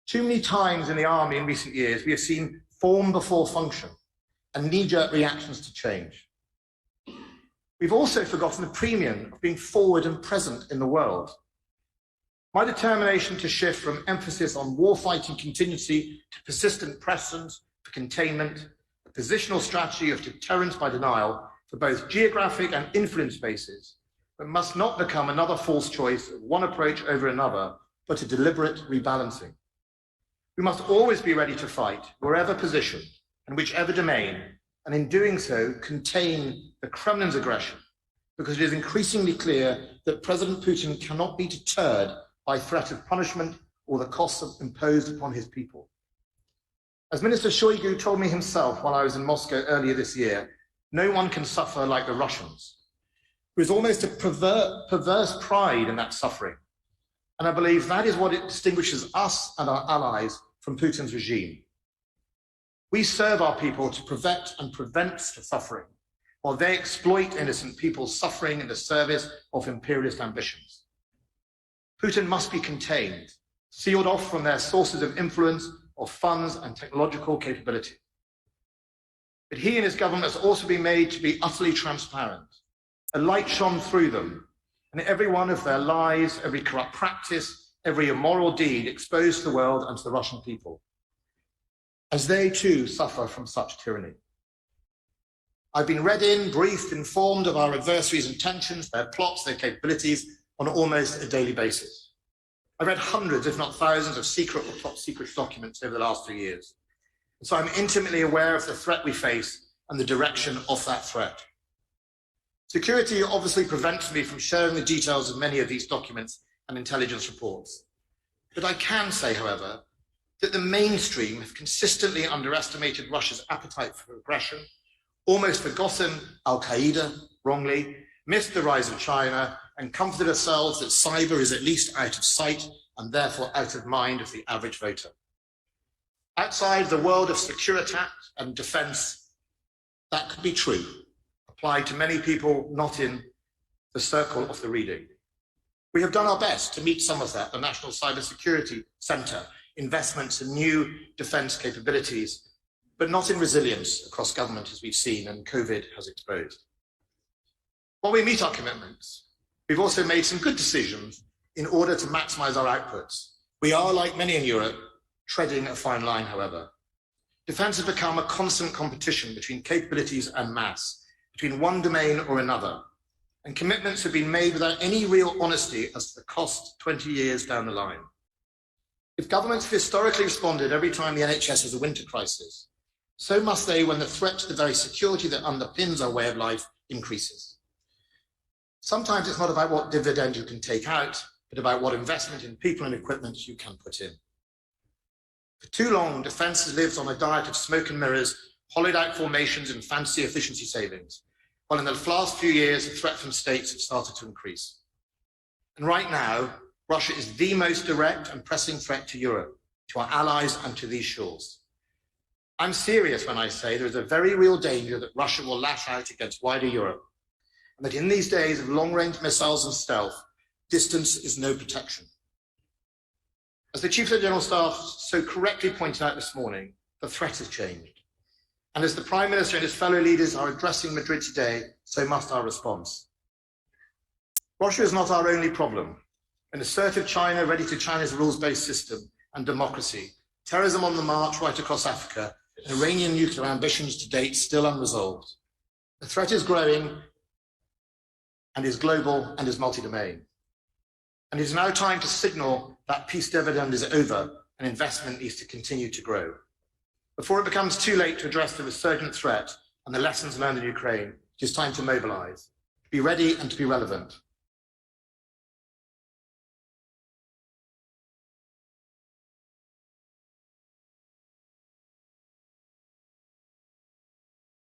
Too many times in the army in recent years, we have seen form before function and knee-jerk reactions to change. We've also forgotten the premium of being forward and present in the world. My determination to shift from emphasis on warfighting contingency to persistent presence for containment, a positional strategy of deterrence by denial for both geographic and influence bases, but must not become another false choice of one approach over another, but a deliberate rebalancing. We must always be ready to fight, wherever positioned and whichever domain, and in doing so, contain the Kremlin's aggression, because it is increasingly clear that President Putin cannot be deterred by threat of punishment or the costs imposed upon his people. As Minister Shoigu told me himself while I was in Moscow earlier this year, no one can suffer like the Russians. There is almost a perverse pride in that suffering. And I believe that is what distinguishes us and our allies from Putin's regime. We serve our people to prevent and prevent the suffering, while they exploit innocent people's suffering in the service of imperialist ambitions. Putin must be contained, sealed off from their sources of influence, of funds and technological capability. But he and his government must also be made to be utterly transparent. A light shone through them, and every one of their lies, every corrupt practice, every immoral deed exposed to the world and to the Russian people, as they too suffer from such tyranny. I've been read in, briefed, informed of our adversaries' intentions, their plots, their capabilities on almost a daily basis. I've read hundreds, if not thousands, of secret or top secret documents over the last 3 years. And so I'm intimately aware of the threat we face and the direction of that threat. Security obviously prevents me from sharing the details of many of these documents and intelligence reports. But I can say, however, that the mainstream have consistently underestimated Russia's appetite for aggression, almost forgotten Al-Qaeda wrongly, missed the rise of China, and comforted ourselves that cyber is at least out of sight and therefore out of mind of the average voter. Outside the world of security and defence, that could be true, applied to many people not in the circle of the reading. We have done our best to meet some of that, the National Cybersecurity Centre, investments in new defence capabilities, but not in resilience across government as we've seen and COVID has exposed. While we meet our commitments, we've also made some good decisions in order to maximise our outputs. We are, like many in Europe, treading a fine line, however. Defence has become a constant competition between capabilities and mass, between one domain or another, and commitments have been made without any real honesty as to the cost 20 years down the line. If governments have historically responded every time the NHS has a winter crisis, so must they when the threat to the very security that underpins our way of life increases. Sometimes it's not about what dividend you can take out, but about what investment in people and equipment you can put in. For too long, defence has lived on a diet of smoke and mirrors, hollowed out formations and fancy efficiency savings, while in the last few years, the threat from states has started to increase. And right now, Russia is the most direct and pressing threat to Europe, to our allies and to these shores. I'm serious when I say there is a very real danger that Russia will lash out against wider Europe, and that in these days of long-range missiles and stealth, distance is no protection. As the Chief of the General Staff so correctly pointed out this morning, the threat has changed. And as the Prime Minister and his fellow leaders are addressing Madrid today, so must our response. Russia is not our only problem. An assertive China ready to challenge the rules-based system and democracy, terrorism on the march right across Africa, and Iranian nuclear ambitions to date still unresolved. The threat is growing and is global and is multi-domain. And it is now time to signal that peace dividend is over and investment needs to continue to grow. Before it becomes too late to address the resurgent threat and the lessons learned in Ukraine, it is time to mobilize, to be ready and to be relevant.